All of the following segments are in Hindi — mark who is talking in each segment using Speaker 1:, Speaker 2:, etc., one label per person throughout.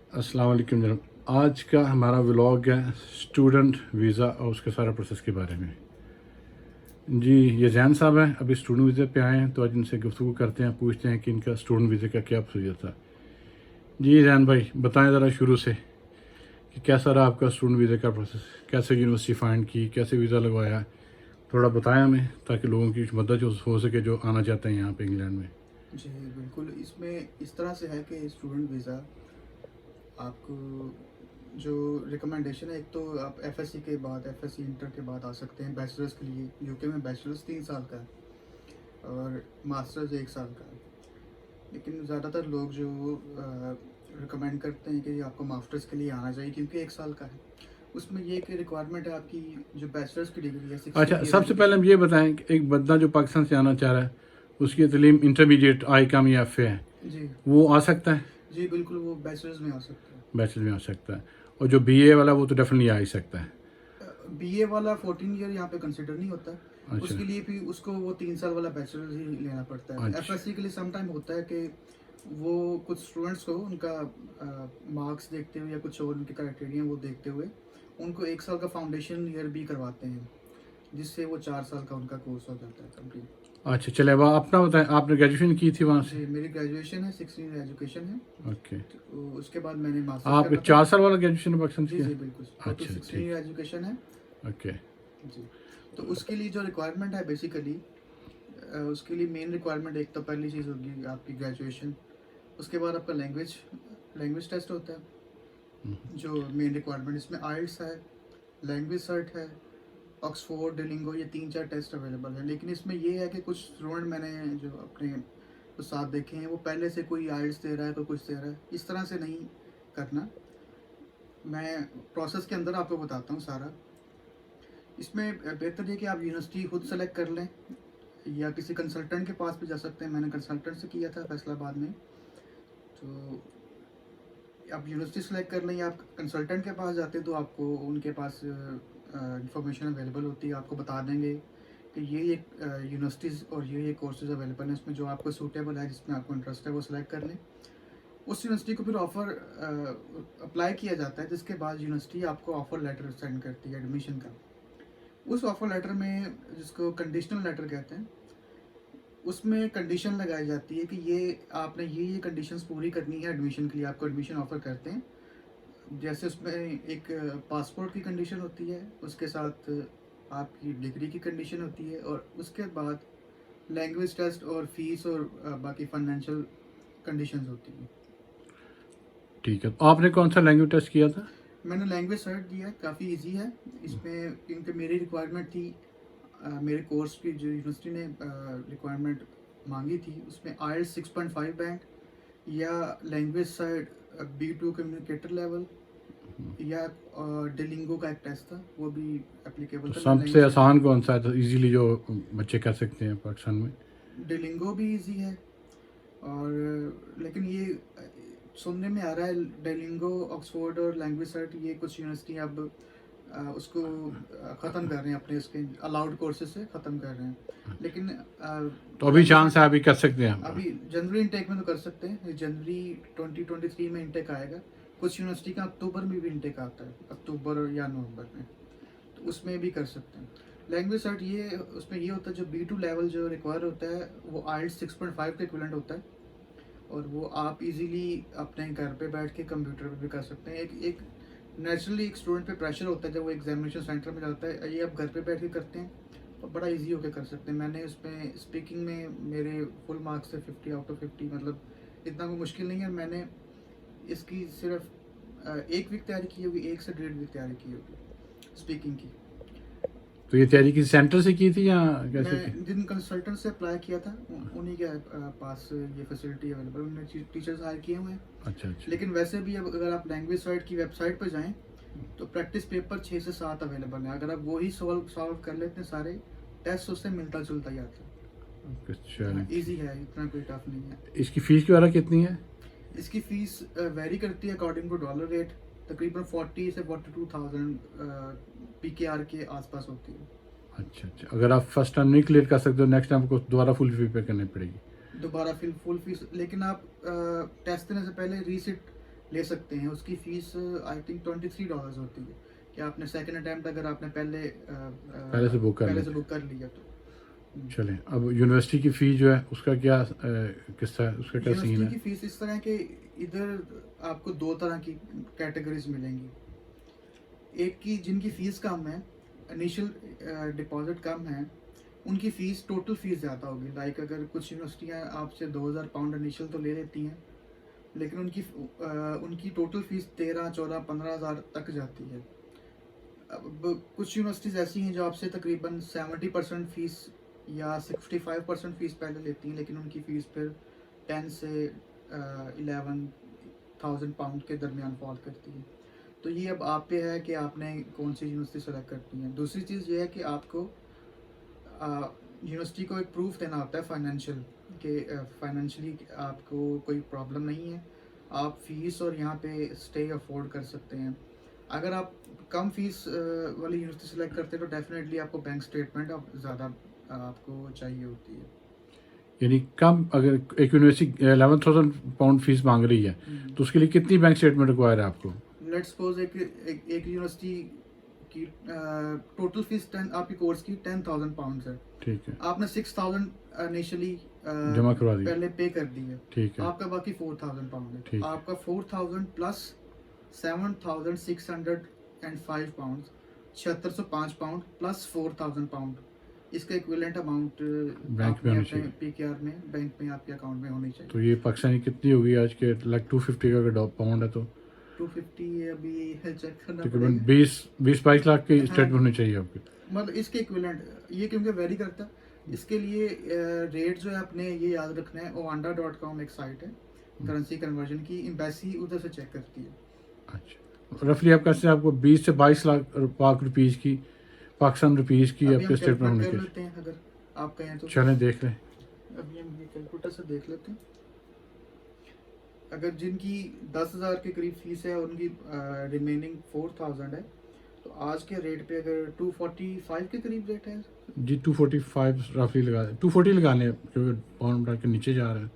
Speaker 1: अस्सलाम वालेकुम जनाब। आज का हमारा व्लॉग है स्टूडेंट वीज़ा और उसके सारे प्रोसेस के बारे में। जी, ये जैन साहब हैं, अभी स्टूडेंट वीज़े पे आए हैं, तो आज इनसे गुफ्तगू करते हैं, पूछते हैं कि इनका स्टूडेंट वीज़े का क्या प्रोसीजर था। जी जैन भाई, बताएं ज़रा शुरू से कि कैसा रहा आपका स्टूडेंट वीज़े का प्रोसेस, कैसे यूनिवर्सिटी फाइंड की, कैसे वीज़ा लगवाया, थोड़ा बताएं हमें, ताकि लोगों की मदद जो हो सके जो आना चाहते हैं यहाँ पे इंग्लैंड में।
Speaker 2: जी, बिल्कुल। इसमें इस तरह से है कि स्टूडेंट वीज़ा आपको जो रिकमेंडेशन है, एक तो आप एफएससी के बाद, एफएससी इंटर के बाद आ सकते हैं बैचलर्स के लिए। यूके में बैचलर्स 3 साल का है और मास्टर्स 1 साल का है। लेकिन ज़्यादातर लोग जो रिकमेंड करते हैं कि आपको मास्टर्स के लिए आना चाहिए, क्योंकि 1 साल का है। उसमें ये एक रिक्वायरमेंट है, आपकी जो बैचलर्स की डिग्री है, 16
Speaker 1: अच्छा,
Speaker 2: ईयर
Speaker 1: सबसे पहले
Speaker 2: एजुकेशन।
Speaker 1: हम ये बताएं कि एक बंदा जो पाकिस्तान से आना चाह रहा है, उसकी तलीम इंटरमीडिएट आई कम या एफ है,
Speaker 2: जी
Speaker 1: वो आ सकता है?
Speaker 2: जी, बिल्कुल, वो बैचलर्स में आ सकता है।
Speaker 1: बैचलर में आ सकता है। और जो बीए वाला वो तो डेफिनेटली आ ही सकता है।
Speaker 2: बीए वाला 14 ईयर यहाँ पे कंसिडर नहीं होता।
Speaker 1: अच्छा।
Speaker 2: उसके लिए भी उसको वो 3 साल वाला बैचलर ही लेना पड़ता है।
Speaker 1: अच्छा।
Speaker 2: एफएससी के लिए सम टाइम होता है कि वो कुछ स्टूडेंट्स को उनका मार्क्स देखते हुए या कुछ और उनके क्राइटेरिया वो देखते हुए उनको 1 साल का फाउंडेशन ईयर भी करवाते हैं, जिससे वो 4 साल का उनका कोर्स हो जाता है कंप्लीट।
Speaker 1: अच्छा, चले अब अपना बताएं, आपने ग्रेजुएशन की थी वहाँ से?
Speaker 2: जी, मेरी ग्रेजुएशन है, 16 एजुकेशन है।
Speaker 1: ओके।
Speaker 2: तो उसके बाद मैंने मास्टर्स
Speaker 1: आपने
Speaker 2: करना था।
Speaker 1: 4 साल वाला ग्रेजुएशन पाकिस्तान से
Speaker 2: जी
Speaker 1: किया?
Speaker 2: जी, बिल्कुल, टोटल
Speaker 1: अच्छा,
Speaker 2: 16
Speaker 1: ठीक।
Speaker 2: ईयर एजुकेशन है।
Speaker 1: ओके।
Speaker 2: जी। तो उसके लिए जो रिक्वायरमेंट है बेसिकली, उसके लिए मेन रिक्वायरमेंट, एक तो पहली चीज़ होगी आपकी ग्रेजुएशन। उसके बाद आपका लैंग्वेज लैंग्वेज टेस्ट होता है, जो मेन रिक्वायरमेंट। इसमें आइल्स है, लैंग्वेज सर्ट है, ऑक्सफोर्ड, डेलिंगो, ये 3-4 टेस्ट अवेलेबल है। लेकिन इसमें ये है कि कुछ स्टूडेंट मैंने जो अपने तो साथ देखे हैं, वो पहले से कोई आइल्स दे रहा है, कोई कुछ दे रहा है, इस तरह से नहीं करना। मैं प्रोसेस के अंदर आपको बताता हूँ सारा। इसमें बेहतर है कि आप यूनिवर्सिटी खुद सेलेक्ट कर लें या किसी कंसल्टेंट के पास भी जा सकते हैं। मैंने कंसल्टेंट से किया था फैसलाबाद में। तो आप यूनिवर्सिटी सेलेक्ट कर लें या आप कंसल्टेंट के पास जाते हैं, तो आपको उनके पास इंफॉर्मेशन अवेलेबल होती है। आपको बता देंगे कि ये यूनिवर्सिटीज़ और ये कोर्सेज अवेलेबल हैं, इसमें जो आपको सूटेबल है, जिसमें आपको इंटरेस्ट है, वो सिलेक्ट कर लें। उस यूनिवर्सिटी को फिर ऑफ़र अप्लाई किया जाता है, जिसके बाद यूनिवर्सिटी आपको ऑफ़र लेटर सेंड करती है एडमिशन का। उस ऑफ़र लेटर में, जिसको कंडीशनल लेटर कहते हैं, उसमें कंडीशन लगाई जाती है कि ये आपने ये कंडीशंस पूरी करनी है एडमिशन के लिए। आपको एडमिशन ऑफर करते हैं, जैसे उसमें एक पासपोर्ट की कंडीशन होती है, उसके साथ आपकी डिग्री की कंडीशन होती है, और उसके बाद लैंग्वेज टेस्ट और फीस और बाकी फाइनेंशियल कंडीशंस होती हैं।
Speaker 1: ठीक है, तो आपने कौन सा लैंग्वेज टेस्ट किया था?
Speaker 2: मैंने लैंग्वेज सर्च दिया, काफ़ी इजी है। इसमें क्योंकि मेरी रिक्वायरमेंट थी, मेरे कोर्स की जो यूनिवर्सिटी ने रिक्वायरमेंट मांगी थी, उसमें IELTS 6.5 बैंक या language side B2 communicator level या डेलिंगो का एक टेस्ट था, वो भी एप्लीकेबल
Speaker 1: तो
Speaker 2: था। मैंने
Speaker 1: सबसे
Speaker 2: लैंग्वेज साइड
Speaker 1: आसान कौन सा है, तो इजीली जो बच्चे कर सकते हैं पाकिस्तान में?
Speaker 2: डेलिंगो भी इजी है। और लेकिन ये सुनने में आ रहा है डेलिंगो, ऑक्सफोर्ड और लैंग्वेज साइट, ये कुछ यूनिवर्सिटी अब उसको ख़त्म कर रहे हैं, अपने इसके अलाउड कोर्सेज से ख़त्म कर रहे हैं। लेकिन
Speaker 1: तो अभी
Speaker 2: लैंग्वेज
Speaker 1: चांस
Speaker 2: साइट
Speaker 1: है, अभी कर सकते हैं आप?
Speaker 2: अभी जनवरी इनटेक में तो कर सकते हैं। जनवरी 2023 में इनटेक आएगा। कुछ यूनिवर्सिटी का अक्टूबर में भी इनटेक आता है, अक्टूबर या नवंबर में, तो उसमें भी कर सकते हैं। लैंग्वेज सर्ट ये, उसमें ये होता है, जो B2 लेवल जो रिक्वायर होता है, वो IELTS 6.5 के इक्विवेलेंट होता है। और वो आप इजीली अपने घर पे बैठ के कंप्यूटर पे भी कर सकते हैं। एक नेचुरली एक स्टूडेंट पे प्रेशर होता है जब वो एग्जामिनेशन सेंटर में जाता है, ये आप घर पे बैठ के करते हैं तो बड़ा इजी होकर कर सकते हैं। मैंने उसमें स्पीकिंग में मेरे फुल मार्क्स थे 50 आउट ऑफ 50, मतलब इतना कोई मुश्किल नहीं है। मैंने इसकी सिर्फ 1 वीक तैयारी की होगी, 1 से 1.5 वीक तैयारी की होगी स्पीकिंग की।
Speaker 1: तो ये तैयारी किसी सेंटर से की थी या कैसे की?
Speaker 2: मैं जिन कंसल्टेंट से अप्लाई किया था, उन्हीं के पास ये फैसिलिटी अवेलेबल, उन्होंने टीचर्स हायर किए हुए हैं।
Speaker 1: अच्छा अच्छा।
Speaker 2: लेकिन वैसे भी अब अगर आप लैंग्वेज साइट की वेबसाइट पर जाएं, तो प्रैक्टिस पेपर 6 से 7 अवेलेबल है। अगर आप वही सॉल्व कर लेते हैं सारे टेस्ट, उससे मिलता जुलता ही आता है। हाँ,
Speaker 1: चलिए।
Speaker 2: ईजी है, इतना कोई टफ नहीं है।
Speaker 1: इसकी फ़ीस वगैरह कितनी है?
Speaker 2: इसकी फ़ीस वेरी करती है अकॉर्डिंग टू डॉलर रेट। तकरीबन 40 से 42,000 PKR के आसपास होती है।
Speaker 1: अच्छा अच्छा, अगर आप फर्स्ट टाइम नहीं क्लियर कर सकते तो नेक्स्ट टाइम आपको दोबारा फुल फी पे करनी पड़ेगी?
Speaker 2: दोबारा फिर फुल फीस, लेकिन आप टेस्ट देने से पहले रीसिट ले सकते हैं। उसकी फ़ीस आई थिंक $23 होती है कि आपने सेकंड अटैम्प्ट अगर आपने
Speaker 1: पहले से बुक कर
Speaker 2: पहले से
Speaker 1: लेते
Speaker 2: बुक कर लिया तो।
Speaker 1: हैं। चलें, अब यूनिवर्सिटी की फ़ी जो है उसका क्या किस्सा है, उसका क्या सीन
Speaker 2: यूनिवर्सिटी
Speaker 1: है?
Speaker 2: की फ़ीस इस तरह है कि इधर आपको 2 तरह की कैटेगरीज मिलेंगी। एक की जिनकी फ़ीस कम है, इनिशियल डिपॉज़िट कम है, उनकी फ़ीस टोटल फ़ीस ज़्यादा होगी। लाइक अगर कुछ यूनिवर्सिटियाँ आपसे £2000 इनिशियल तो ले लेती हैं, लेकिन उनकी टोटल फ़ीस 13, 14, 15,000 तक जाती है। अब कुछ यूनिवर्सिटीज़ ऐसी हैं जो आपसे तकरीबन 70% फ़ीस या 65% फ़ीस पहले लेती हैं, लेकिन उनकी फ़ीस फिर 10 से 11,000 पाउंड के दरमियान फॉल करती है। तो ये अब आप पे है कि आपने कौन सी यूनिवर्सिटी सेलेक्ट करनी है। दूसरी चीज़ ये है कि आपको यूनिवर्सिटी को एक प्रूफ देना होता है फाइनेंशियल, कि फाइनेंशियली आपको कोई प्रॉब्लम नहीं है, आप फ़ीस और यहाँ पे स्टे अफोर्ड कर सकते हैं। अगर आप कम फीस वाली यूनिवर्सिटी सेलेक्ट करते हैं तो डेफिनेटली आपको बैंक स्टेटमेंट अब ज़्यादा आपको चाहिए होती है।
Speaker 1: यानी कम, अगर एक यूनिवर्सिटी 11,000 पाउंड फीस मांग रही है तो उसके लिए कितनी बैंक स्टेटमेंट रिक्वायर है आपको?
Speaker 2: लेट्स सपोज एक यूनिवर्सिटी की टोटल फीस 10 आपकी कोर्स की 10,000 पाउंड है।
Speaker 1: ठीक है,
Speaker 2: आपने 6,000 इनिशियली
Speaker 1: जमा करवा दी।
Speaker 2: पहले पे कर दी है,
Speaker 1: ठीक है,
Speaker 2: आपका बाकी 4,000 पाउंड है।
Speaker 1: ठीक है।
Speaker 2: आपका 4,000 plus 7,605 pound, 7,605 pound plus 4,000 pound, इसका इक्विवेलेंट अमाउंट
Speaker 1: बैंक में
Speaker 2: आपने
Speaker 1: होनी
Speaker 2: अपने
Speaker 1: चाहिए।
Speaker 2: पीकेआर में बैंक में आपके अकाउंट में होनी चाहिए।
Speaker 1: तो ये पाकिस्तानी कितनी होगी आज के? लाइक 250 का अगर पाउंड है तो
Speaker 2: 250 अभी चेक करना
Speaker 1: तकरीबन
Speaker 2: पड़ेगा।
Speaker 1: 20-22 लाख की
Speaker 2: हाँ,
Speaker 1: स्टेटमेंट होनी चाहिए आपकी।
Speaker 2: मतलब इसके इक्विवेलेंट ये क्योंकि वेरी करता है, इसके लिए रेट जो है आपने ये याद रखना है। oanda.com एक साइट है करेंसी कन्वर्जन की, एम्बेसी उधर से चेक करती है।
Speaker 1: अच्छा, रफली आप कैसे, आपको 20 से 22 लाख पाक रुपीज़ की, पाकिस्तान रुपीज़ की
Speaker 2: अभी हम
Speaker 1: आपके स्टेटमेंट
Speaker 2: कैलकुलेट
Speaker 1: होनी
Speaker 2: कर
Speaker 1: चाहिए।
Speaker 2: लेते हैं अगर आप कहें तो।
Speaker 1: चलें देख लें।
Speaker 2: अभी हम ये कैलकुलेटर से देख लेते हैं। अगर जिनकी 10,000 के करीब फीस है, उनकी रिमेनिंग 4,000 है, तो आज के रेट पे अगर 245 के करीब रेट है,
Speaker 1: जी 245 रफली लगा दें, 240 लगा लें क्योंकि पाउंड के नीचे जा रहा है।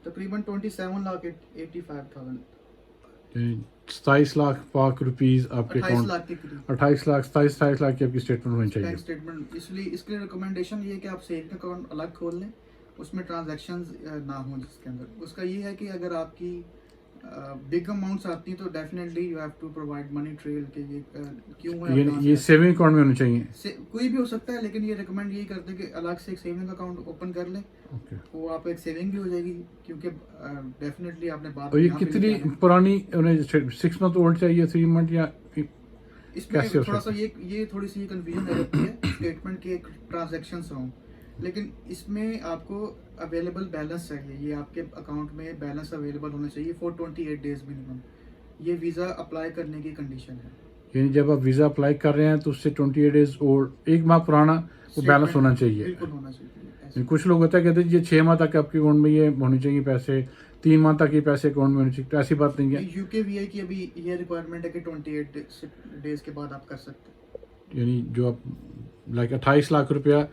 Speaker 2: तकरीबन 27,85,000,
Speaker 1: 27 लाख पाक रुपीज़ आपके
Speaker 2: 28
Speaker 1: अकाउंट,
Speaker 2: लाख के करीब
Speaker 1: 28 लाख 27 लाख की आपकी स्टेटमेंट होनी चाहिए।
Speaker 2: Bank statement. इसलिए इसके लिए रिकमेंडेशन ये है कि आप सेविंग अकाउंट अलग खोल लें, उसमें ट्रांजैक्शंस ना हो जिसके अंदर। उसका ये है कि अगर आपकी बिग अमाउंट्स आती हैं तो definitely you have to provide money trail के ये क्यों है और कहाँ
Speaker 1: ये
Speaker 2: से
Speaker 1: सेविंग अकाउंट में होने चाहिए।
Speaker 2: कोई भी हो सकता है, लेकिन ये रिकमेंड यही करते हैं कि अलग से एक सेविंग अकाउंट ओपन कर लें,
Speaker 1: ओके।
Speaker 2: वो आप एक सेविंग भी हो जाएगी, क्योंकि डेफिनेटली आपने बात
Speaker 1: और ये
Speaker 2: यहाँ पे
Speaker 1: कितनी
Speaker 2: लेके आना है।
Speaker 1: पुरानी, उन्हें 6 मंथ ओल्ड चाहिए, 3 मंथ, या
Speaker 2: इसमें
Speaker 1: कैसे हो
Speaker 2: थोड़ा सा
Speaker 1: सकता है?
Speaker 2: ये थोड़ी सी कंफ्यूजन हो जाती है स्टेटमेंट के ट्रांजैक्शंस हों, लेकिन इसमें आपको अवेलेबल बैलेंस चाहिए। ये आपके अकाउंट में बैलेंस अवेलेबल होना चाहिए फॉर 28 डेज मिनिमम। ये वीज़ा अप्लाई करने की कंडीशन है।
Speaker 1: यानी जब आप वीज़ा अप्लाई कर रहे हैं तो उससे 28 डेज और 1 माह पुराना वो बैलेंस
Speaker 2: स्टेटमेंट
Speaker 1: होना चाहिए।
Speaker 2: बिल्कुल होना चाहिए ऐसे।
Speaker 1: कुछ लोग होता है कहते हैं ये 6 माह तक आपके अकाउंट में ये होने चाहिए पैसे, 3 माह तक ये पैसे अकाउंट में होने चाहिए, तो ऐसी बात नहीं है।
Speaker 2: यूके वीआई की अभी ये रिक्वायरमेंट है कि 28 डेज के बाद आप कर सकते हैं।
Speaker 1: यानी जो आप लाइक 28 लाख रुपया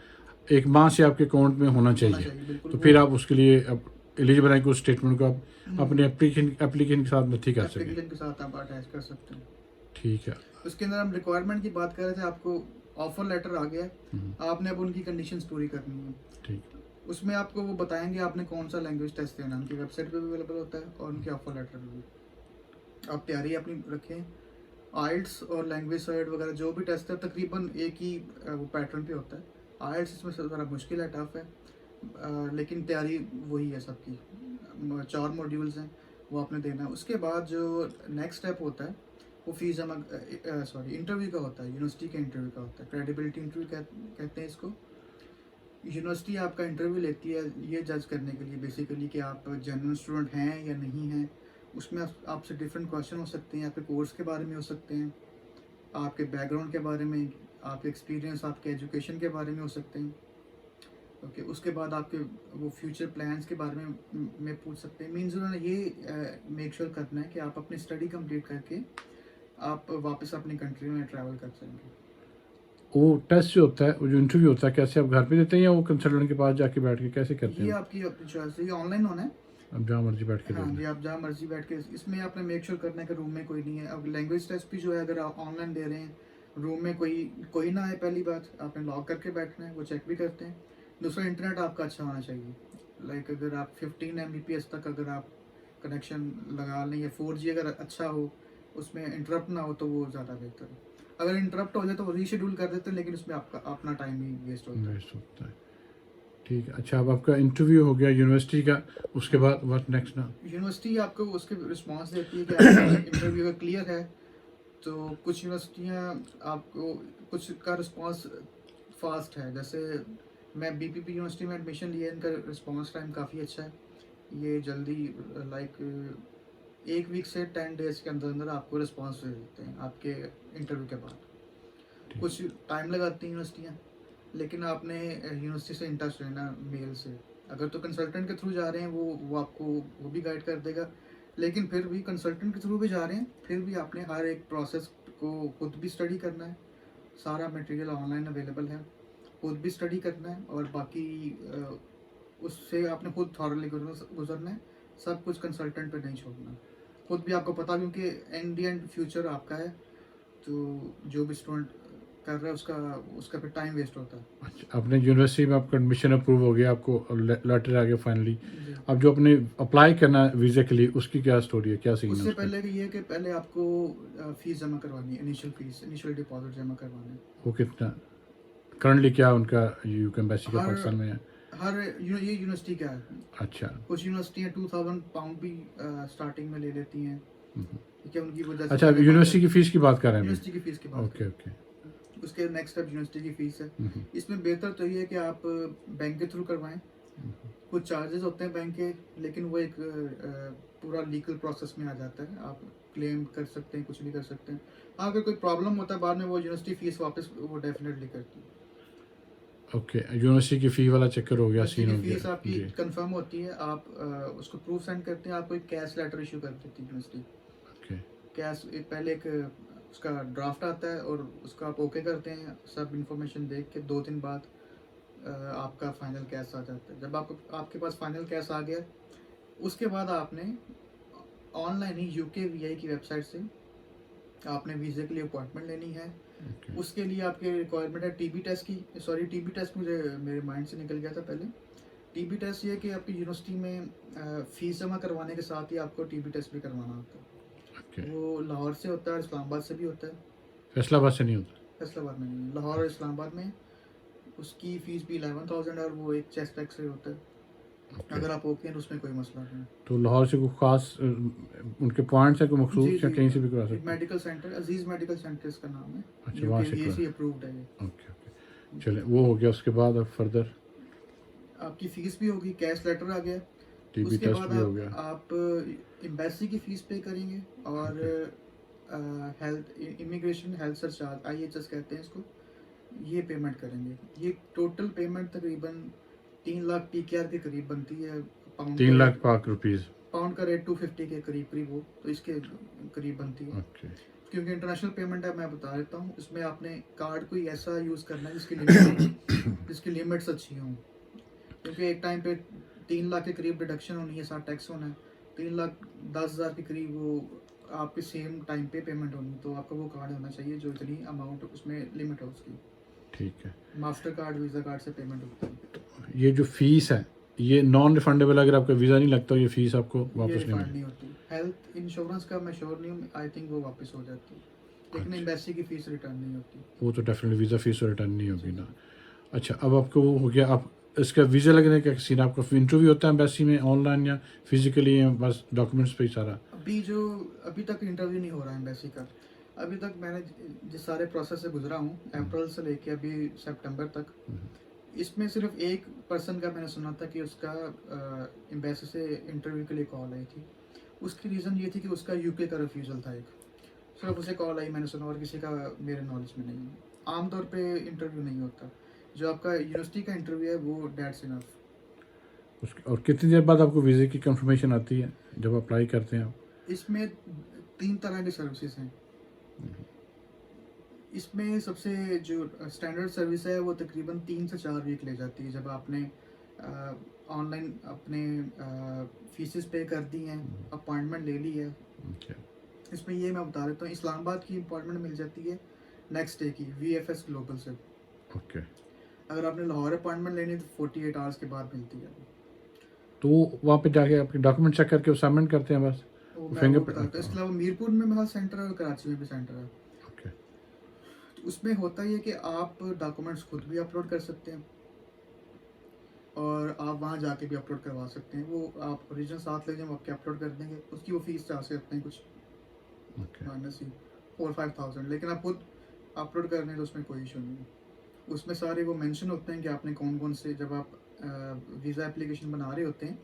Speaker 1: 1 माह से आपके अकाउंट में होना चाहिए,
Speaker 2: बिल्कुल
Speaker 1: तो
Speaker 2: वो
Speaker 1: फिर आप उसके लिए आप एलिजिबल हैं कि उस स्टेटमेंट को आप अपने एप्लीकेशन के साथ नथी कर सकें।
Speaker 2: एप्लीकेशन के साथ आप अटैच कर सकते हैं।
Speaker 1: ठीक है।
Speaker 2: उसके अंदर हम रिक्वायरमेंट की बात कर रहे थे, आपको ऑफर लेटर आ गया है, आपने अब उनकी कंडीशंस पूरी करनी है।
Speaker 1: ठीक।
Speaker 2: उसमें आपको वो बताएंगे आपने कौन सा लैंग्वेज टेस्ट देना, उनकी वेबसाइट पे भी अवेलेबल होता है और उनके ऑफर लेटर पे भी। आप तैयारी अपनी रखें, आइल्स और लैंग्वेज सर्ट वगैरह जो भी टेस्ट है तकरीबन एक ही वो पैटर्न पे होता है। आइल्स इसमें सबसे ज़रा मुश्किल है, टफ है, लेकिन तैयारी वही है सबकी। 4 मॉड्यूल्स हैं, वो आपने देना है। उसके बाद जो नेक्स्ट स्टेप होता है वो फीस जमा इंटरव्यू का होता है, यूनिवर्सिटी के इंटरव्यू का होता है। क्रेडिबिलिटी इंटरव्यू कहते हैं इसको। यूनिवर्सिटी आपका इंटरव्यू लेती है ये जज करने के लिए बेसिकली कि आप जेन्युइन स्टूडेंट हैं या नहीं हैं। उसमें आपसे डिफरेंट क्वेश्चन हो सकते हैं, आपके कोर्स के बारे में हो सकते हैं, आपके बैकग्राउंड के बारे में, आपके एक्सपीरियंस, आपके एजुकेशन के बारे में हो सकते हैं। ओके, उसके बाद आपके वो फ्यूचर प्लान्स के बारे में पूछ सकते हैं। मीन्स उन्होंने ये मेक श्योर करना है कि आप अपनी स्टडी कंप्लीट करके आप वापस अपनी कंट्री में ट्रैवल कर सकेंगे।
Speaker 1: वो टेस्ट जो होता है, वो जो इंटरव्यू होता है, कैसे आप घर पे देते हैं या वो कंसल्टेंट के पास जाके बैठ के कैसे करते
Speaker 2: ये
Speaker 1: हैं?
Speaker 2: आपकी अपनी चॉइस है, ये ऑनलाइन होना है।
Speaker 1: अब जहाँ मर्जी बैठ के
Speaker 2: हाँ
Speaker 1: दे
Speaker 2: जी,
Speaker 1: लें।
Speaker 2: आप जहाँ मर्जी बैठ के, इसमें आपने मेक श्योर करना है कि रूम में कोई नहीं है। अब लैंग्वेज टेस्ट भी जो है, अगर आप ऑनलाइन दे रहे हैं, रूम में कोई कोई ना आए, पहली बात आपने लॉक करके बैठना है, वो चेक भी करते हैं। दूसरा, इंटरनेट आपका अच्छा होना चाहिए। लाइक अगर आप 15 Mbps तक अगर आप कनेक्शन लगा लें, या 4G अगर अच्छा हो, उसमें इंटरप्ट ना हो, तो वो ज़्यादा बेहतर है। अगर इंटरप्ट हो जाए तो रीशेड्यूल कर देते हैं, लेकिन उसमें आपका अपना टाइम ही वेस्ट होता है।
Speaker 1: वेस्ट होता है। ठीक है, अच्छा, अब आपका इंटरव्यू हो गया यूनिवर्सिटी का, उसके
Speaker 2: हाँ,
Speaker 1: बाद व्हाट नेक्स्ट ना?
Speaker 2: यूनिवर्सिटी आपको उसके रिस्पॉन्स देती है कि आपका इंटरव्यू अगर क्लियर है, तो कुछ यूनिवर्सिटियाँ आपको, कुछ का रिस्पॉन्स फास्ट है। जैसे मैं बीपीपी यूनिवर्सिटी में एडमिशन लिया, इनका रिस्पॉन्स टाइम काफ़ी अच्छा है। ये जल्दी, लाइक 1 वीक से 10 डेज के अंदर अंदर आपको रिस्पॉन्स दे देते हैं आपके इंटरव्यू के बाद।
Speaker 1: ठीक।
Speaker 2: कुछ टाइम लगाती हैं यूनिवर्सिटियाँ, लेकिन आपने यूनिवर्सिटी से इन टच रहना, मेल से। अगर तो कंसल्टेंट के थ्रू जा रहे हैं, वो आपको वो भी गाइड कर देगा। लेकिन फिर भी कंसल्टेंट के थ्रू भी जा रहे हैं, फिर भी आपने हर एक प्रोसेस को खुद भी स्टडी करना है। सारा मटेरियल ऑनलाइन अवेलेबल है, खुद भी स्टडी करना है। और बाकी उससे आपने खुद थॉरली गुजरना है। सब कुछ कंसल्टेंट पे नहीं छोड़ना। खुद भी आपको पता, क्योंकि एंड फ्यूचर आपका है। तो जो भी स्टूडेंट कर रहा है, उसका उसका फिर टाइम वेस्ट होता है।
Speaker 1: अच्छा, अपने यूनिवर्सिटी में आपका एडमिशन अप्रूव हो गया, आपको लेटर आ गया फाइनली।
Speaker 2: जी।
Speaker 1: अब जो अपने अप्लाई करना है वीज़ा के लिए, उसकी क्या स्टोरी है, क्या सीन है
Speaker 2: उससे
Speaker 1: उसका?
Speaker 2: पहले कि ये कि पहले आपको फीस जमा करवानी है, इनिशियल फीस, इनिशियल डिपॉजिट जमा करवाना है।
Speaker 1: वो कितना करंटली क्या उनका यूके एम्बेसी का
Speaker 2: हर
Speaker 1: पाकिस्तान में है?
Speaker 2: ये यूनिवर्सिटी क्या है,
Speaker 1: अच्छा।
Speaker 2: कुछ यूनिवर्सिटियाँ 2000 पाउंड भी स्टार्टिंग में ले लेती हैं। ठीक है, उनकी वजह से
Speaker 1: अच्छा,
Speaker 2: पहले बात
Speaker 1: यूनिवर्सिटी
Speaker 2: करते
Speaker 1: की
Speaker 2: हैं।
Speaker 1: फ़ीस की बात कर रहे हैं
Speaker 2: यूनिवर्सिटी की फ़ीस की
Speaker 1: अभी?
Speaker 2: बात
Speaker 1: ओके
Speaker 2: करें,
Speaker 1: ओके।
Speaker 2: उसके नेक्स्ट स्टेप यूनिवर्सिटी की फ़ीस है। इसमें बेहतर तो ये है कि आप बैंक के थ्रू करवाएं। कुछ चार्जेस होते हैं बैंक के, लेकिन वो एक पूरा लीगल प्रोसेस में आ जाता है। आप क्लेम कर सकते हैं, कुछ भी कर सकते हैं। हाँ, अगर कोई प्रॉब्लम होता है बाद में, वो यूनिवर्सिटी फ़ीस वापस वो डेफिनेटली करती है।
Speaker 1: ओके, यूनिवर्सिटी की फ़ी वाला चक्कर हो गया,
Speaker 2: यूनिवर्सिटी
Speaker 1: सीन
Speaker 2: की
Speaker 1: हो
Speaker 2: फ़ीस
Speaker 1: गया
Speaker 2: आपकी
Speaker 1: जी।
Speaker 2: कंफर्म होती है, आप उसको प्रूफ सेंड करते हैं, आपको एक कैश लेटर इशू कर देती है यूनिवर्सिटी।
Speaker 1: ओके।
Speaker 2: कैश पहले एक उसका ड्राफ्ट आता है, और उसका आप ओके करते हैं, सब इंफॉर्मेशन देख के 2 दिन बाद आपका फाइनल कैश आ जाता है। जब आपको आपके पास फाइनल कैश आ गया, उसके बाद आपने ऑनलाइन ही UKVI की वेबसाइट से आपने वीज़े के लिए अपॉइंटमेंट लेनी है।
Speaker 1: ओके।
Speaker 2: उसके लिए आपके रिक्वायरमेंट है टीबी टेस्ट की। सॉरी, टीबी टेस्ट मुझे मेरे माइंड से निकल गया था पहले। टीबी टेस्ट ये है कि आपकी यूनिवर्सिटी में फीस जमा करवाने के साथ ही आपको टीबी टेस्ट भी करवाना होता
Speaker 1: ओके।
Speaker 2: है। वो लाहौर से होता है, इस्लामाबाद से भी होता है।
Speaker 1: फैसलाबाद से नहीं होता?
Speaker 2: फैसलाबाद में नहीं है, लाहौर और इस्लामाबाद में। उसकी फ़ीस भी 11,000 है, और वो एक चेस्ट एक्सरे होता है।
Speaker 1: ओके।
Speaker 2: अगर आप ओके हैं, तो उसमें कोई मसला नहीं है।
Speaker 1: तो लाहौर से कोई ख़ास उनके पॉइंट्स है, कोई
Speaker 2: जी
Speaker 1: मखसूस, या
Speaker 2: जी,
Speaker 1: कहीं से भी करा सकते हैं?
Speaker 2: मेडिकल सेंटर, अजीज़ मेडिकल सेंटर इसका नाम है।
Speaker 1: अच्छा, वहाँ से
Speaker 2: UKVAC
Speaker 1: करा।
Speaker 2: अप्रूव्ड है ये।
Speaker 1: ओके ओके, चलें, वो हो गया। उसके बाद अब फर्दर
Speaker 2: आपकी फ़ीस भी होगी, कैश लेटर आ गया।
Speaker 1: टीबी
Speaker 2: उसके
Speaker 1: टेस्ट
Speaker 2: बाद
Speaker 1: भी हो गया।
Speaker 2: आप एम्बेसी की फ़ीस पे करेंगे, और health immigration health surcharge, IHS कहते हैं इसको, ये पेमेंट करेंगे। ये टोटल पेमेंट तकरीबन 3 लाख PKR के करीब बनती है। पाउंड का
Speaker 1: 3 लाख
Speaker 2: रेट,
Speaker 1: पाक रुपीज़।
Speaker 2: 250 के करीब करीब हो, तो इसके करीब बनती है।
Speaker 1: ओके।
Speaker 2: क्योंकि इंटरनेशनल पेमेंट है, मैं बता देता हूँ, इसमें आपने कार्ड कोई ऐसा यूज़ करना है जिसकी लिमिट जिसकी लिमिट्स अच्छी हों। क्योंकि एक टाइम पे 3 लाख के करीब डिडक्शन होनी है, साथ टैक्स होना है। 3,10,000 के करीब वो आपके सेम टाइम पे पेमेंट होनी, तो आपका वो कार्ड होना चाहिए जो इतनी अमाउंट उसमें लिमिट है उसकी।
Speaker 1: ठीक है।
Speaker 2: मास्टर कार्ड, वीज़ा कार्ड से पेमेंट होती है।
Speaker 1: ये जो फ़ीस है, ये नॉन रिफंडेबल, अगर आपका वीज़ा नहीं लगता, ये फ़ीस आपको
Speaker 2: ये
Speaker 1: वापस नहीं
Speaker 2: रिफंड
Speaker 1: मिलेगी?
Speaker 2: नहीं होती। हेल्थ इंश्योरेंस का मैं श्योर नहीं हूँ, आई थिंक वो वापस हो जाती है। लेकिन
Speaker 1: अच्छा,
Speaker 2: एम्बेसी की फ़ीस रिटर्न नहीं होती।
Speaker 1: वो तो डेफिनेटली वीज़ा फ़ीस तो रिटर्न नहीं
Speaker 2: जी
Speaker 1: होगी ना।
Speaker 2: जी।
Speaker 1: अच्छा, अब आपको वो हो गया, आप इसका वीज़ा लगने का सीन, आपका इंटरव्यू होता है एम्बेसी में ऑनलाइन या फिजिकली, या बस डॉक्यूमेंट्स पे ही सारा?
Speaker 2: अभी तक इंटरव्यू नहीं हो रहा है एम्बेसी का। अभी तक मैंने जिस सारे प्रोसेस से गुजरा हूँ, अप्रैल से लेके अभी सितंबर तक, इसमें सिर्फ एक पर्सन का मैंने सुना था कि उसका एम्बेसी से इंटरव्यू के लिए कॉल आई थी। उसकी रीज़न ये थी कि उसका UK का रिफ्यूज़ल था एक। सिर्फ उसे कॉल आई मैंने सुना, और किसी का मेरे नॉलेज में नहीं है। आमतौर पे इंटरव्यू नहीं होता। जो आपका यूनिवर्सिटी का इंटरव्यू है, वो डेट्स इनफ।
Speaker 1: उसके और कितनी देर बाद आपको वीज़े की कंफर्मेशन आती है जब अप्लाई करते हैं आप?
Speaker 2: इसमें 3 तरह की सर्विसेज हैं। इसमें सबसे जो स्टैंडर्ड सर्विस है, वो तकरीबन 3 से 4 वीक ले जाती है। जब आपने ऑनलाइन अपने फीसेस पे कर दी हैं, अपॉइंटमेंट ले ली है।
Speaker 1: ओके
Speaker 2: इसमें ये मैं बता देता हूँ, इस्लामाबाद की अपॉइंटमेंट मिल जाती है नेक्स्ट डे की VFS ग्लोबल से।
Speaker 1: ओके।
Speaker 2: अगर आपने लाहौर अपॉइंटमेंट लेनी है तो 48 आवर्स के बाद मिलती है।
Speaker 1: तो वहाँ पे जाके आपके डॉक्यूमेंट चेक करके वो सबमिट करते हैं बस?
Speaker 2: वो मैं वो
Speaker 1: फिंगरप्रिंट
Speaker 2: बताता हूँ। इसके अलावा मीरपुर में मेरा सेंटर है और कराची में भी सेंटर है।
Speaker 1: ओके
Speaker 2: तो उसमें होता ही है कि आप डॉक्यूमेंट्स खुद भी अपलोड कर सकते हैं और आप वहाँ जाके भी अपलोड करवा सकते हैं। वो आप ओरिजिनल साथ ले जाएं, वो आपके अपलोड कर देंगे। उसकी वो फीस चार्ज करते हैं कुछ
Speaker 1: ओके
Speaker 2: माइनस ही 4-5,000, लेकिन आप खुद अपलोड कर रहे हैं तो उसमें कोई इशू नहीं है। उसमें सारे वो मेंशन होते हैं कि आपने कौन कौन से, जब आप वीज़ा एप्लीकेशन बना रहे होते हैं,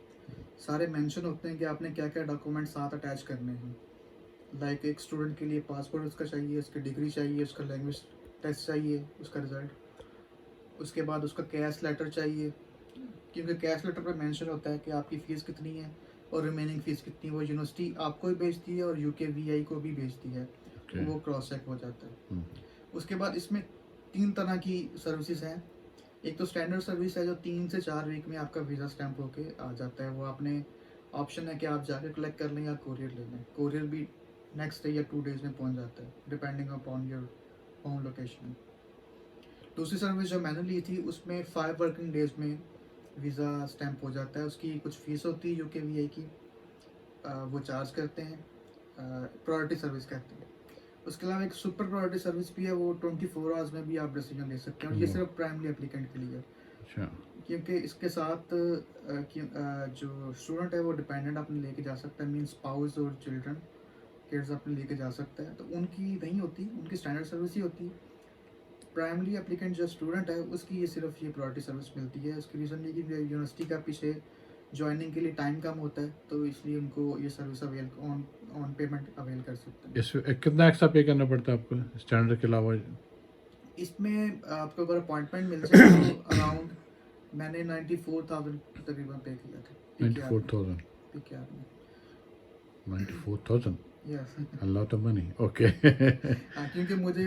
Speaker 2: सारे मेंशन होते हैं कि आपने क्या क्या डॉक्यूमेंट साथ अटैच करने हैं। लाइक एक स्टूडेंट के लिए पासपोर्ट उसका चाहिए, उसकी डिग्री चाहिए, उसका लैंग्वेज टेस्ट चाहिए, उसका रिज़ल्ट, उसके बाद उसका कैश लेटर चाहिए, क्योंकि कैश लेटर पर मेंशन होता है कि आपकी फ़ीस कितनी है और रिमेनिंग फ़ीस कितनी है। वो यूनिवर्सिटी आपको भी भेजती है और UKVI को भी भेजती है,
Speaker 1: ओके।
Speaker 2: वो क्रॉस चेक हो जाता है। उसके बाद इसमें 3 तरह की सर्विसेज हैं। एक तो स्टैंडर्ड सर्विस है जो 3 से 4 वीक में आपका वीज़ा स्टैंप होके आ जाता है। वो आपने ऑप्शन है कि आप जाके कलेक्ट कर लें या कोरियर ले लें। कोरियर भी नेक्स्ट डे या 2 डेज में पहुंच जाता है, depending upon your home location. दूसरी सर्विस जो मैंने ली थी उसमें 5 वर्किंग डेज में वीज़ा स्टैंप हो जाता है। उसकी कुछ फ़ीस होती है UKVI की, वो चार्ज करते हैं, प्रायोरिटी सर्विस कहते हैं। उसके अलावा एक सुपर प्रायोरिटी सर्विस भी है, वो 24 आवर्स में भी आप डिसीजन ले सकते हैं और ये सिर्फ प्राइमरी एप्लीकेंट के लिए है।
Speaker 1: अच्छा
Speaker 2: क्योंकि इसके साथ जो स्टूडेंट है वो डिपेंडेंट अपने लेके जा सकता है, मीन स्पाउस और चिल्ड्रन किड्स अपने लेके जा सकता है। तो उनकी नहीं होती, उनकी स्टैंडर्ड सर्विस ही होती है। प्राइमरी एप्लीकेंट जो स्टूडेंट है उसकी ये सिर्फ ये प्रायोरिटी सर्विस मिलती है। उसकी रीज़न ये कि यूनिवर्सिटी का पीछे ज्वाइनिंग के लिए टाइम कम होता है, तो इसलिए उनको ये service avail on payment avail कर सकते हैं।
Speaker 1: इसमें कितना एक्स्ट्रा पे करना पड़ता है आपको स्टैंडर्ड के अलावा?
Speaker 2: इसमें आपको अगर अपॉइंटमेंट मिल जाए तो अराउंड मैंने 94,000 तकरीबन पे किया था।
Speaker 1: 94,000?
Speaker 2: PKR में
Speaker 1: 94,000?
Speaker 2: Yes.
Speaker 1: A lot of money. Okay.
Speaker 2: हाँ, क्योंकि मुझे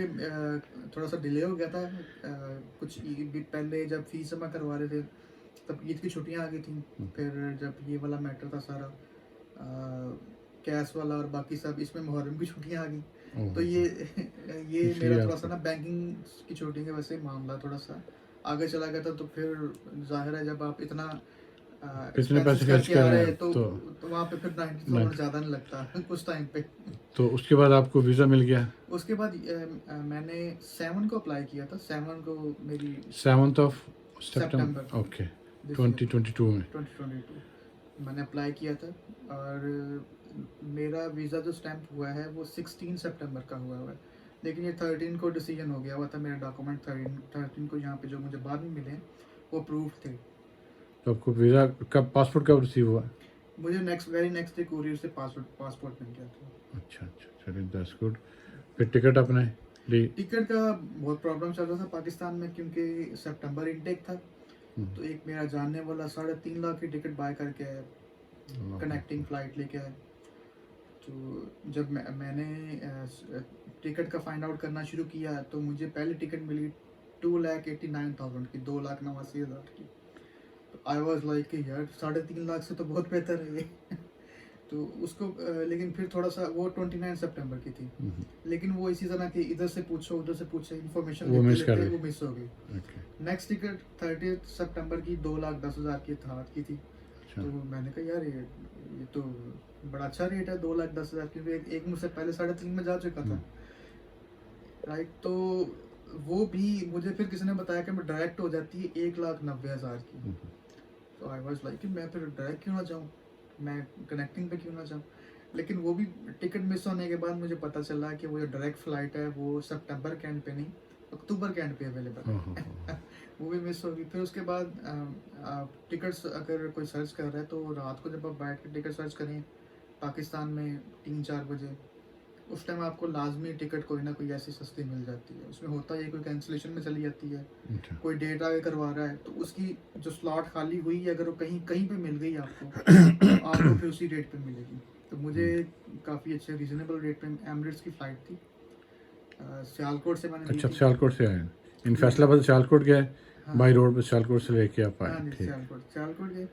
Speaker 2: थोड़ा सा डिले हो गया था। कुछ ईद पहले जब फीस जमा करवा रहे थे तब ईद की छुट्टियां आ गई थी। फिर जब ये वाला मैटर था सारा कैश वाला और बाकी सब, इसमें मुहर्रम की छुट्टियां आ गई। तो ये
Speaker 1: इसलिए
Speaker 2: मेरा थोड़ा
Speaker 1: आप-
Speaker 2: सा ना बैंकिंग की छुट्टी के वजह से मामला थोड़ा सा आगे चला गया था। तो फिर जाहिर है जब आप इतना
Speaker 1: कितने पैसे
Speaker 2: expenses
Speaker 1: खर्च
Speaker 2: करके
Speaker 1: कर
Speaker 2: आ
Speaker 1: रहे
Speaker 2: रहे
Speaker 1: हैं
Speaker 2: हैं
Speaker 1: तो
Speaker 2: तो वहाँ पे फिर 90,000 ज़्यादा नहीं लगता कुछ टाइम पे।
Speaker 1: तो उसके बाद आपको वीज़ा मिल गया
Speaker 2: उसके बाद मैंने 7 को अप्लाई किया था। 7 को मेरी
Speaker 1: 7th of
Speaker 2: September
Speaker 1: September. Okay
Speaker 2: this year
Speaker 1: 2022 में।
Speaker 2: 2022 मैंने अप्लाई किया था और मेरा वीज़ा जो स्टैंप हुआ है वो 16 सितंबर का हुआ है। लेकिन ये 13 को डिसीजन हो गया हुआ था। मेरा डॉक्यूमेंट 13 को यहाँ पे जो मुझे बाद में मिले वो प्रूफ थे।
Speaker 1: तो आपको वीज़ा कब, पासपोर्ट कब रिसीव हुआ?
Speaker 2: मुझे वेरी नेक्स्ट डे कोरियर से पासपोर्ट मिल गया था।
Speaker 1: अच्छा अच्छा, चलिए दैट्स गुड। फिर टिकट आपने ली?
Speaker 2: टिकट का बहुत प्रॉब्लम चल रहा था पाकिस्तान में, क्योंकि सितंबर इनटेक था। तो एक मेरा जानने वाला 3.5 लाख की टिकट बाय करके आया, कनेक्टिंग फ़्लाइट लेके आया। तो जब मैंने टिकट का फाइंड आउट करना शुरू किया तो मुझे पहली टिकट मिली 2,89,000 की, 2,89,000 की। तो आई वाज लाइक कि यार 3.5 लाख से तो बहुत बेहतर है ये। तो उसको लेकिन फिर थोड़ा सा वो 29 सितंबर की थी। लेकिन वो इसी तरह की इधर से पूछो उधर से पूछो इन्फॉर्मेशन
Speaker 1: वो मिस कर
Speaker 2: लेते
Speaker 1: गई।
Speaker 2: वो मिस हो गई।
Speaker 1: ओके
Speaker 2: नेक्स्ट टिकट 30 सितंबर की 2,10,000 की थाट की थी।
Speaker 1: अच्छा
Speaker 2: तो मैंने कहा यार ये तो बड़ा अच्छा रेट है 2,10,000, क्योंकि एक मुझसे पहले 3.5 में जा चुका था। राइट, तो वो भी मुझे फिर किसी ने बताया कि मैं डायरेक्ट हो जाती है 1,90,000 की। तो आई वाज लाइक कि मैं फिर डायरेक्ट क्यों ना जाऊँ, मैं कनेक्टिंग पे क्यों ना जाऊँ। लेकिन वो भी टिकट मिस होने के बाद मुझे पता चला कि वो जो डायरेक्ट फ़्लाइट है वो सितंबर के एंड पे नहीं, अक्टूबर के एंड पे अवेलेबल है। वो भी मिस होगी। फिर उसके बाद टिकट्स अगर कोई सर्च कर रहा है तो रात को जब आप बैठ के टिकट सर्च करें पाकिस्तान में 3-4 बजे, उस टाइम आपको लाजमी टिकट कोई ना कोई ऐसी सस्ती मिल जाती है। उसमें होता है कोई कैंसिलेशन में चली जाती है,
Speaker 1: अच्छा
Speaker 2: कोई डेट आगे करवा रहा है तो उसकी जो स्लॉट खाली हुई है अगर वो कहीं कहीं पे मिल गई आपको तो आपको फिर उसी रेट पे मिलेगी। तो मुझे काफ़ी अच्छे रीजनेबल रेट पे एमिरेट्स की फ़्लाइट थी, सियालकोट से मैंने ली
Speaker 1: अच्छा,
Speaker 2: थी।
Speaker 1: सियालकोट से आए इन फैसलाबाद से सियालकोट गए,
Speaker 2: हाँ
Speaker 1: बाई रोड पे सियालकोट से लेके आप
Speaker 2: हाँ
Speaker 1: आए?
Speaker 2: जी,
Speaker 1: ठीक।
Speaker 2: सियालकोट गए।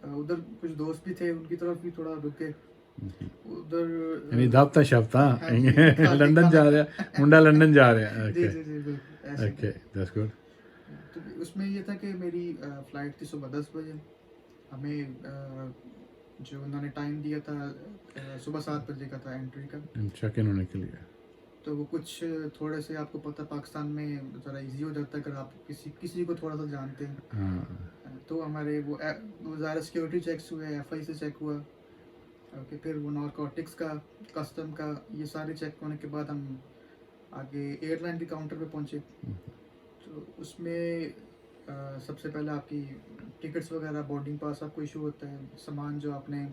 Speaker 2: उधर कुछ दोस्त भी थे, उनकी तरफ भी थोड़ा रुके उधर।
Speaker 1: यानी धापता शापता
Speaker 2: हाँ जी, खाने
Speaker 1: लंदन जा
Speaker 2: खाना
Speaker 1: रहा है, मुंडा लंदन जा रहा है।
Speaker 2: जी
Speaker 1: ओके
Speaker 2: जी जी बिल्कुल ऐसे ही
Speaker 1: ओके,
Speaker 2: था।
Speaker 1: That's good.
Speaker 2: तो उसमें ये था कि मेरी फ़्लाइट थी सुबह 10 बजे। हमें जो उन्होंने टाइम दिया था सुबह 7 बजे का था एंट्री का।
Speaker 1: चेक इन होने के लिए।
Speaker 2: तो वो कुछ थोड़े से आपको पता पाकिस्तान में ज़रा इजी हो जाता है अगर आप किसी किसी को थोड़ा सा जानते हैं।
Speaker 1: हाँ
Speaker 2: तो हमारे वो ज़्यादा सिक्योरिटी चेक्स हुए, एफआई से चेक हुआ। ओके, फिर वो नारकोटिक्स का, कस्टम का, ये सारे चेक होने के बाद हम आगे एयरलाइन के काउंटर पे पहुंचे। तो उसमें सबसे पहले आपकी टिकट्स वगैरह, बोर्डिंग पास आपको इशू होता है। सामान जो आपने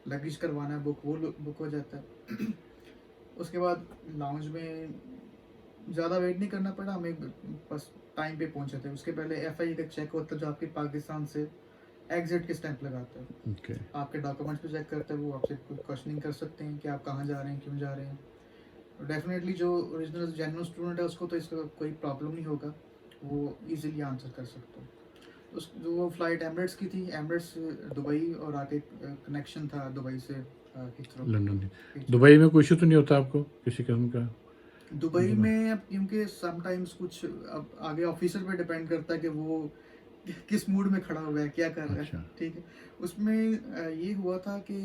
Speaker 2: लगेज करवाना है बुक, वो बुक हो जाता है। उसके बाद लाउंज में ज़्यादा वेट नहीं करना पड़ा हमें, बस टाइम पे पहुंचे थे। उसके पहले एफआई का चेक होता है जो आपके पाकिस्तान से एग्जिट के स्टैंप लगाता है।
Speaker 1: ओके
Speaker 2: आपके डॉक्यूमेंट्स पे चेक करते हैं, वो आपसे क्वेश्चनिंग कर सकते हैं कि आप कहाँ जा रहे हैं, क्यों जा रहे हैं। डेफिनेटली जो ओरिजिनल जेन्युइन स्टूडेंट है उसको तो इसका कोई प्रॉब्लम नहीं होगा, वो इजीली आंसर कर सकता है। उस जो वो फ्लाइट एमरेट्स की थी, एमरेट्स दुबई, और आगे कनेक्शन था दुबई से हिथ्रो।
Speaker 1: लंदन। दुबई में कोई इशू तो नहीं होता आपको किसी किस्म का?
Speaker 2: दुबई में अब क्योंकि समटाइम्स कुछ अब आगे ऑफिसर पे डिपेंड करता है कि वो किस मूड में खड़ा हुआ है, क्या कर रहा है।
Speaker 1: अच्छा
Speaker 2: ठीक है, उसमें ये हुआ था कि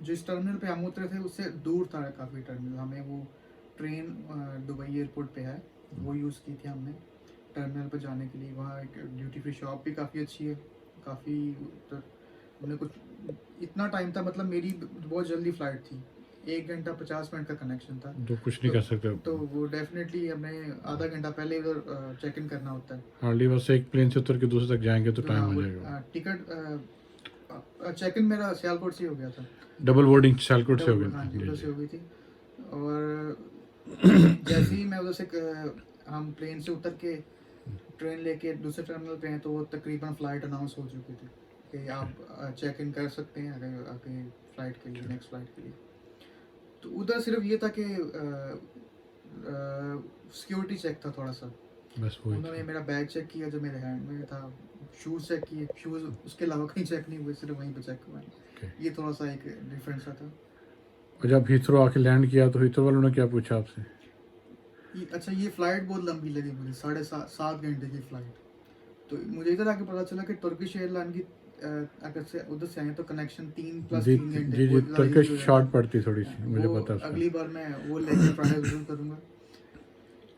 Speaker 2: जिस टर्मिनल पे हम उतरे थे उससे दूर था काफ़ी टर्मिनल। हमें वो ट्रेन दुबई एयरपोर्ट पे है, वो यूज़ की थी हमने टर्मिनल पे जाने के लिए। वहाँ एक ड्यूटी फ्री शॉप भी काफ़ी अच्छी है, काफ़ी। तो हमने कुछ इतना टाइम था, मतलब मेरी बहुत जल्दी फ़्लाइट थी, 1 घंटा 50 मिनट का कनेक्शन था।
Speaker 1: तो कुछ नहीं
Speaker 2: तो
Speaker 1: कर सकते।
Speaker 2: तो वो डेफिनेटली हमें आधा घंटा पहले उधर चेक इन करना होता है।
Speaker 1: हार्डली बस एक प्लेन से उतर के दूसरे तक जाएंगे तो
Speaker 2: तो
Speaker 1: टाइम
Speaker 2: हाँ,
Speaker 1: हो
Speaker 2: वो
Speaker 1: जाएगा।
Speaker 2: टिकट चेक इन मेरा सियालकोट से ही हो गया था।
Speaker 1: डबल बोर्डिंग सियालकोट से हो
Speaker 2: डबल,
Speaker 1: गई
Speaker 2: हाँ
Speaker 1: थी?
Speaker 2: जी,
Speaker 1: जी
Speaker 2: उधर
Speaker 1: जी।
Speaker 2: से हो गई थी। और जैसे ही मैं उधर से हम प्लेन से उतर के ट्रेन लेके दूसरे टर्मिनल पे हैं, तो वो तकरीबन फ़्लाइट अनाउंस हो चुकी थी कि आप चेक इन कर सकते हैं आगे आगे फ़्लाइट के लिए, नेक्स्ट फ़्लाइट के लिए। तो उधर सिर्फ ये था कि सिक्योरिटी चेक था थोड़ा सा।
Speaker 1: बस वही
Speaker 2: उन्होंने
Speaker 1: था।
Speaker 2: मेरा बैग चेक किया जो मेरे हैंड में था, शूज़ चेक किए, शूज़ उसके अलावा कहीं चेक नहीं हुए, सिर्फ वहीं पे चेक हुआ।
Speaker 1: ओके।
Speaker 2: ये थोड़ा सा एक डिफरेंस सा था।
Speaker 1: और जब हीथ्रो आके लैंड किया तो हीथ्रो वालों ने क्या पूछा आपसे?
Speaker 2: अच्छा, ये फ़्लाइट बहुत लंबी लगी मुझे, 7.5 घंटे की फ़्लाइट। तो मुझे इधर आके पता चला कि तुर्किश एयरलाइन की अगर से उधर से आए तो कनेक्शन 3+3 घंटे
Speaker 1: जी जी,
Speaker 2: बहुत ज़्यादा ईजी
Speaker 1: तुर्किश
Speaker 2: हो जाता
Speaker 1: शॉर्ट
Speaker 2: है।
Speaker 1: पड़ती थोड़ी सी, मुझे
Speaker 2: वो
Speaker 1: पता है उसका।
Speaker 2: अगली बार मैं वो लेके ट्रायल ज़रूर करूँगा।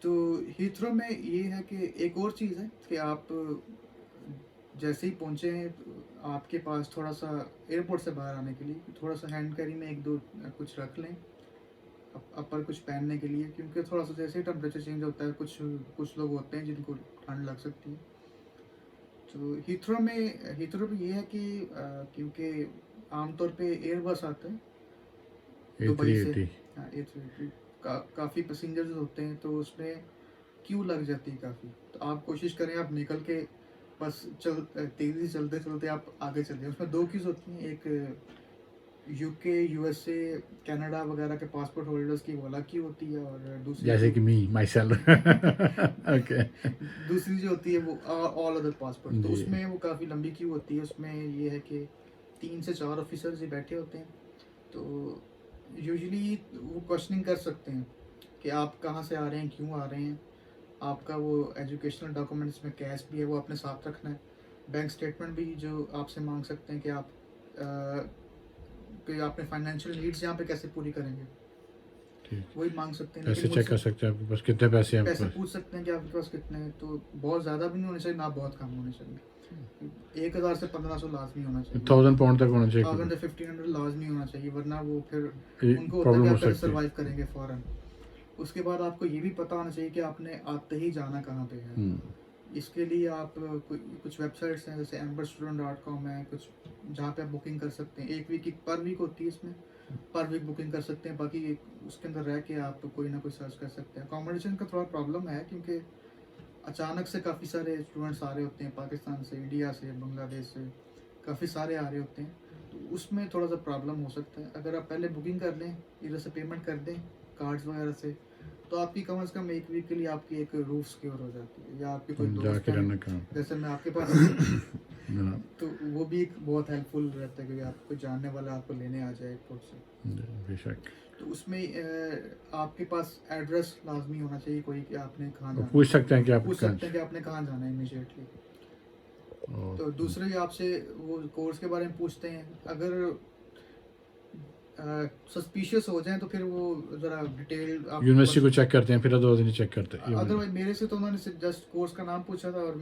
Speaker 2: तो हीथ्रो में ये है कि एक और चीज़ है कि आप जैसे ही पहुँचे हैं तो आपके पास थोड़ा सा एयरपोर्ट से बाहर आने के लिए थोड़ा सा हैंड कैरी में 1-2 कुछ रख लें, अपर कुछ पहनने के लिए, क्योंकि थोड़ा सा जैसे ही टेम्परेचर चेंज होता है, कुछ कुछ लोग होते हैं जिनको ठंड लग सकती है। तो हीथ्रो में ये है कि क्योंकि आमतौर पे एयरबस आता है दुबई से,
Speaker 1: A380।
Speaker 2: हाँ A380 काफ़ी पैसेंजर्स होते हैं, तो उसमें क्यू लग जाती है काफ़ी। तो आप कोशिश करें आप निकल के बस तेज़ी से चलते चलते आप आगे चले। उसमें 2 क्यूज़ होती हैं, एक यूके, यूएसए, कनाडा वगैरह के पासपोर्ट होल्डर्स की वो अलग क्यू होती है, और दूसरी
Speaker 1: जैसे
Speaker 2: जो
Speaker 1: कि मी माई सेल्फ। ओके
Speaker 2: दूसरी जो होती है वो ऑल अदर पासपोर्ट। तो
Speaker 1: जी।
Speaker 2: उसमें वो काफ़ी लंबी क्यू होती है। उसमें ये है कि 3 से 4 ऑफिसर्स ही बैठे होते हैं। तो यूजुअली वो क्वेश्चनिंग कर सकते हैं कि आप कहाँ से आ रहे हैं, क्यों आ रहे हैं। आपका वो एजुकेशनल डॉक्यूमेंट्स में कैश भी है, वो अपने साथ रखना है। बैंक स्टेटमेंट भी जो आपसे मांग सकते हैं कि आप कि आपने फाइनेंशियल नीड्स यहाँ पे कैसे पूरी करेंगे,
Speaker 1: ठीक।
Speaker 2: वही मांग सकते हैं।
Speaker 1: पैसे
Speaker 2: लेकिन
Speaker 1: चेक कर
Speaker 2: मुझसे
Speaker 1: सकते हैं आपके पास कितने पैसे हैं आपके
Speaker 2: पैसे
Speaker 1: पास?
Speaker 2: पूछ सकते हैं कि आपके पास कितने हैं। तो बहुत ज़्यादा भी नहीं होने चाहिए, ना बहुत कम होने चाहिए। 1,000 से 1,500 लाजमी होना चाहिए।
Speaker 1: 1000 पाउंड तक होना चाहिए
Speaker 2: 1000
Speaker 1: आपके
Speaker 2: से 1500 लाजमी होना चाहिए, वरना वो फिर
Speaker 1: पास। ये
Speaker 2: उनको होता है कि
Speaker 1: प्रॉब्लम हो
Speaker 2: आप कैसे
Speaker 1: सकती है।
Speaker 2: सर्वाइव करेंगे फ़ौरन। उसके बाद आपको ये भी पता होना चाहिए कि आपने आते ही जाना कहाँ पे है। इसके लिए आप कुछ वेबसाइट्स हैं जैसे amberstudent.com है, कुछ जहाँ पे आप बुकिंग कर सकते हैं। 1 वीक की पर वीक होती है इसमें, पर वीक बुकिंग कर सकते हैं। बाकी उसके अंदर रह के आप कोई ना कोई सर्च कर सकते हैं। अकोमोडेशन का थोड़ा प्रॉब्लम है क्योंकि अचानक से काफ़ी सारे स्टूडेंट्स आ रहे होते हैं, पाकिस्तान से, इंडिया से, बांग्लादेश से, काफ़ी सारे आ रहे होते हैं। तो उसमें थोड़ा सा प्रॉब्लम हो सकता है। अगर आप पहले बुकिंग कर लें, इधर से पेमेंट कर दें कार्ड्स वगैरह से, तो आपकी कम से कम 1 वीक के लिए आपकी एक रूफ सिक्योर हो जाती है। या आपके कोई दोस्त
Speaker 1: जाके
Speaker 2: हैं,
Speaker 1: रहना कहाँ पे?
Speaker 2: जैसे मैं आपके पास
Speaker 1: हाँ,
Speaker 2: तो वो भी एक बहुत हेल्पफुल रहता है, क्योंकि आपको जानने वाला आपको लेने आ जाए एयरपोर्ट से।
Speaker 1: बेशक।
Speaker 2: तो उसमें आपके पास एड्रेस लाजमी होना चाहिए कोई, कि आपने कहाँ
Speaker 1: वो
Speaker 2: जाना
Speaker 1: पूछ
Speaker 2: है।
Speaker 1: सकते हैं कि आप
Speaker 2: पूछ
Speaker 1: कहाँ
Speaker 2: सकते हैं कि आपने कहाँ जाना है इमीडिएटली।
Speaker 1: और
Speaker 2: तो दूसरे ही आपसे वो कोर्स के बारे में पूछते हैं। अगर सस्पिशियस हो जाए तो फिर वो ज़रा डिटेल आप
Speaker 1: यूनिवर्सिटी को चेक करते हैं, फिर दो दिन चेक करते हैं।
Speaker 2: अदरवाइज मेरे से तो उन्होंने जस्ट कोर्स का नाम पूछा था, और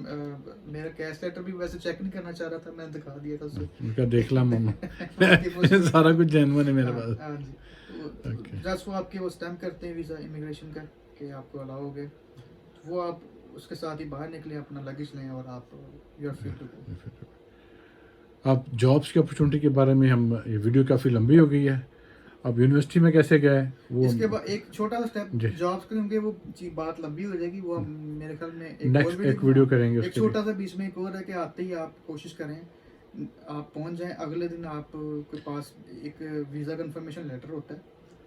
Speaker 2: मेरा कैश लेटर भी वैसे चेक नहीं करना चाह रहा था, मैंने दिखा दिया था उसे।
Speaker 1: उनका देख ला मामा
Speaker 2: आपके पास-
Speaker 1: सारा कुछ जेन्युइन है मेरे
Speaker 2: हाँ,
Speaker 1: पास।
Speaker 2: हाँ जी। तो
Speaker 1: Okay.
Speaker 2: जस्ट वो आपके वो स्टैम्प करते हैं वीज़ा इमिग्रेशन का, कि आपको अलाउ हो गए। वो आप उसके साथ ही बाहर निकले, अपना लगेज लें, और आप you are free to go.
Speaker 1: अब जॉब्स की अपॉर्चुनिटी के बारे में हम, ये वीडियो काफ़ी लंबी हो गई है। अब यूनिवर्सिटी में कैसे गए वो
Speaker 2: इसके बाद एक छोटा सा स्टेप
Speaker 1: जी।
Speaker 2: जॉब्स के, क्योंकि वो बात लंबी हो जाएगी, वो हम मेरे ख्याल में एक
Speaker 1: नेक्स्ट
Speaker 2: और
Speaker 1: एक वीडियो करेंगे
Speaker 2: एक
Speaker 1: उसके
Speaker 2: छोटा सा बीच में एक और है, कि आते ही आप कोशिश करें आप पहुंच जाएं, अगले दिन आप के पास एक वीज़ा कंफर्मेशन लेटर होता है,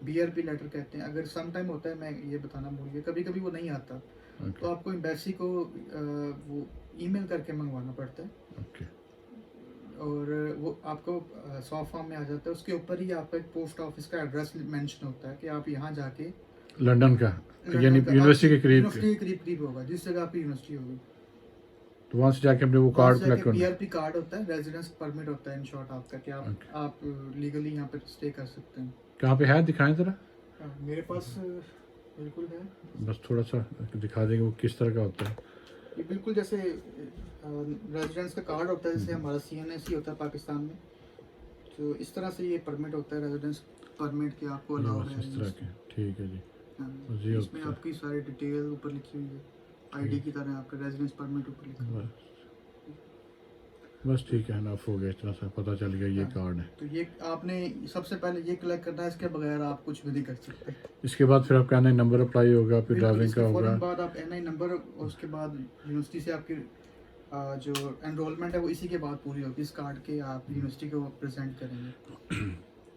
Speaker 2: BRP लेटर कहते हैं। अगर सम टाइम होता है, मैं ये बताना भूल गया, कभी कभी वो नहीं आता, तो आपको एम्बेसी को वो ईमेल करके मंगवाना पड़ता है,
Speaker 1: ओके।
Speaker 2: और वो आपको सॉफ्ट फॉर्म में आ जाता है। उसके ऊपर ही आपका एक पोस्ट ऑफिस का एड्रेस मेंशन होता है, कि आप यहाँ जाके
Speaker 1: लंदन का, यानी यूनिवर्सिटी के करीब
Speaker 2: यूनिवर्सिटी के करीब होगा, जिस जगह आपकी यूनिवर्सिटी होगी।
Speaker 1: तो वहाँ से जाके अपने वो कार्ड कलेक्ट करना।
Speaker 2: BRP कार्ड होता है, रेजिडेंस परमिट होता है इन शॉर्ट आपका, कि आप लीगली यहाँ पे स्टे कर सकते हैं।
Speaker 1: कहाँ पे है, दिखाएं जरा।
Speaker 2: मेरे पास बिल्कुल है।
Speaker 1: बस थोड़ा सा दिखा देंगे वो किस तरह का होता है।
Speaker 2: ये बिल्कुल जैसे रेजिडेंस का कार्ड होता है, जैसे हमारा CNSE होता है पाकिस्तान में, तो इस तरह से ये परमिट होता है, रेजिडेंस परमिट, कि आपको
Speaker 1: ये
Speaker 2: अलाउ
Speaker 1: बस इस तरह
Speaker 2: है।
Speaker 1: के, ठीक है जी।
Speaker 2: हाँ,
Speaker 1: जी,
Speaker 2: इसमें
Speaker 1: होता है।
Speaker 2: आपकी सारी डिटेल ऊपर लिखी हुई है, ID की तरह आपका रेजिडेंस परमिट ऊपर लिखा हुआ है।
Speaker 1: बस ठीक है, इनफ हो गया, इतना सा पता चल गया ये
Speaker 2: हाँ।
Speaker 1: कार्ड है।
Speaker 2: तो ये आपने सबसे पहले ये कलेक्ट करना है, इसके बगैर आप कुछ भी नहीं कर सकते।
Speaker 1: इसके बाद फिर आपका NI नंबर अप्लाई होगा, फिर
Speaker 2: बिल्कुल,
Speaker 1: ड्राइविंग
Speaker 2: इसके
Speaker 1: का
Speaker 2: फौरन
Speaker 1: होगा।
Speaker 2: बाद आप NI नंबर, और उसके बाद यूनिवर्सिटी से आपकी जो एनरोलमेंट है वो इसी के बाद पूरी होगी। इस कार्ड के आप यूनिवर्सिटी को प्रेजेंट करेंगे।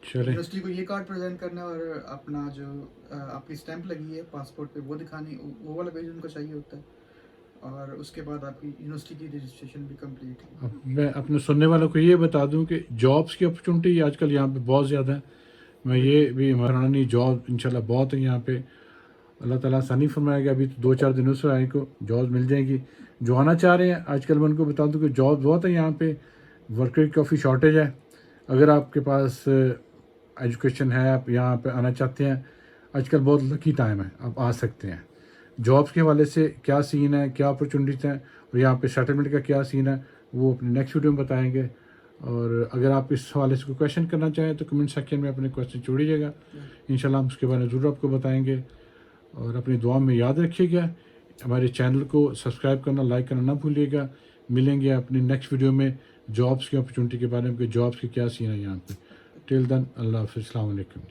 Speaker 1: चले,
Speaker 2: यूनिवर्सिटी को ये कार्ड प्रेजेंट करना है, और अपना जो आपकी स्टैंप लगी है पासपोर्ट पे वो दिखानी, वो वाला पेज उनको चाहिए होता है, और उसके बाद आपकी यूनिवर्सिटी की रजिस्ट्रेशन भी कंप्लीट है।
Speaker 1: अब मैं अपने सुनने वालों को ये बता दूं कि जॉब्स की अपॉर्चुनिटी आजकल यहाँ पे बहुत ज़्यादा है। मैं ये भी मरानी जॉब इंशाल्लाह बहुत है यहाँ पे। अल्लाह ताला आसानी फरमाएगा। अभी तो 2-4 दिनों से आए को जॉब मिल जाएगी। जो आना चाह रहे हैं आजकल मैं उनको बता दूं कि जॉब बहुत है यहाँ पे, वर्कर की काफ़ी शॉर्टेज है। अगर आपके पास एजुकेशन है, आप यहाँ पे आना चाहते हैं, आजकल बहुत लकी टाइम है, आप आ सकते हैं। जॉब्स के हवाले से क्या सीन है, क्या अपॉर्चुनिटीज़ हैं, और यहाँ पे सेटलमेंट का क्या सीन है, वो अपने नेक्स्ट वीडियो में बताएंगे। और अगर आप इस हवाले से कोई क्वेश्चन करना चाहें तो कमेंट सेक्शन में अपने क्वेश्चन छोड़िएगा, इंशाल्लाह हम उसके बारे में ज़रूर आपको बताएंगे। और अपनी दुआ में याद रखिएगा, हमारे चैनल को सब्सक्राइब करना, लाइक करना ना भूलिएगा। मिलेंगे अपनी नेक्स्ट वीडियो में जॉब्स की अपॉर्चुनिटी के बारे में, कि जॉब्स के क्या सीन है यहाँ पे। टिल देन, अल्लाह हाफ़िज़, अस्सलाम वालेकुम।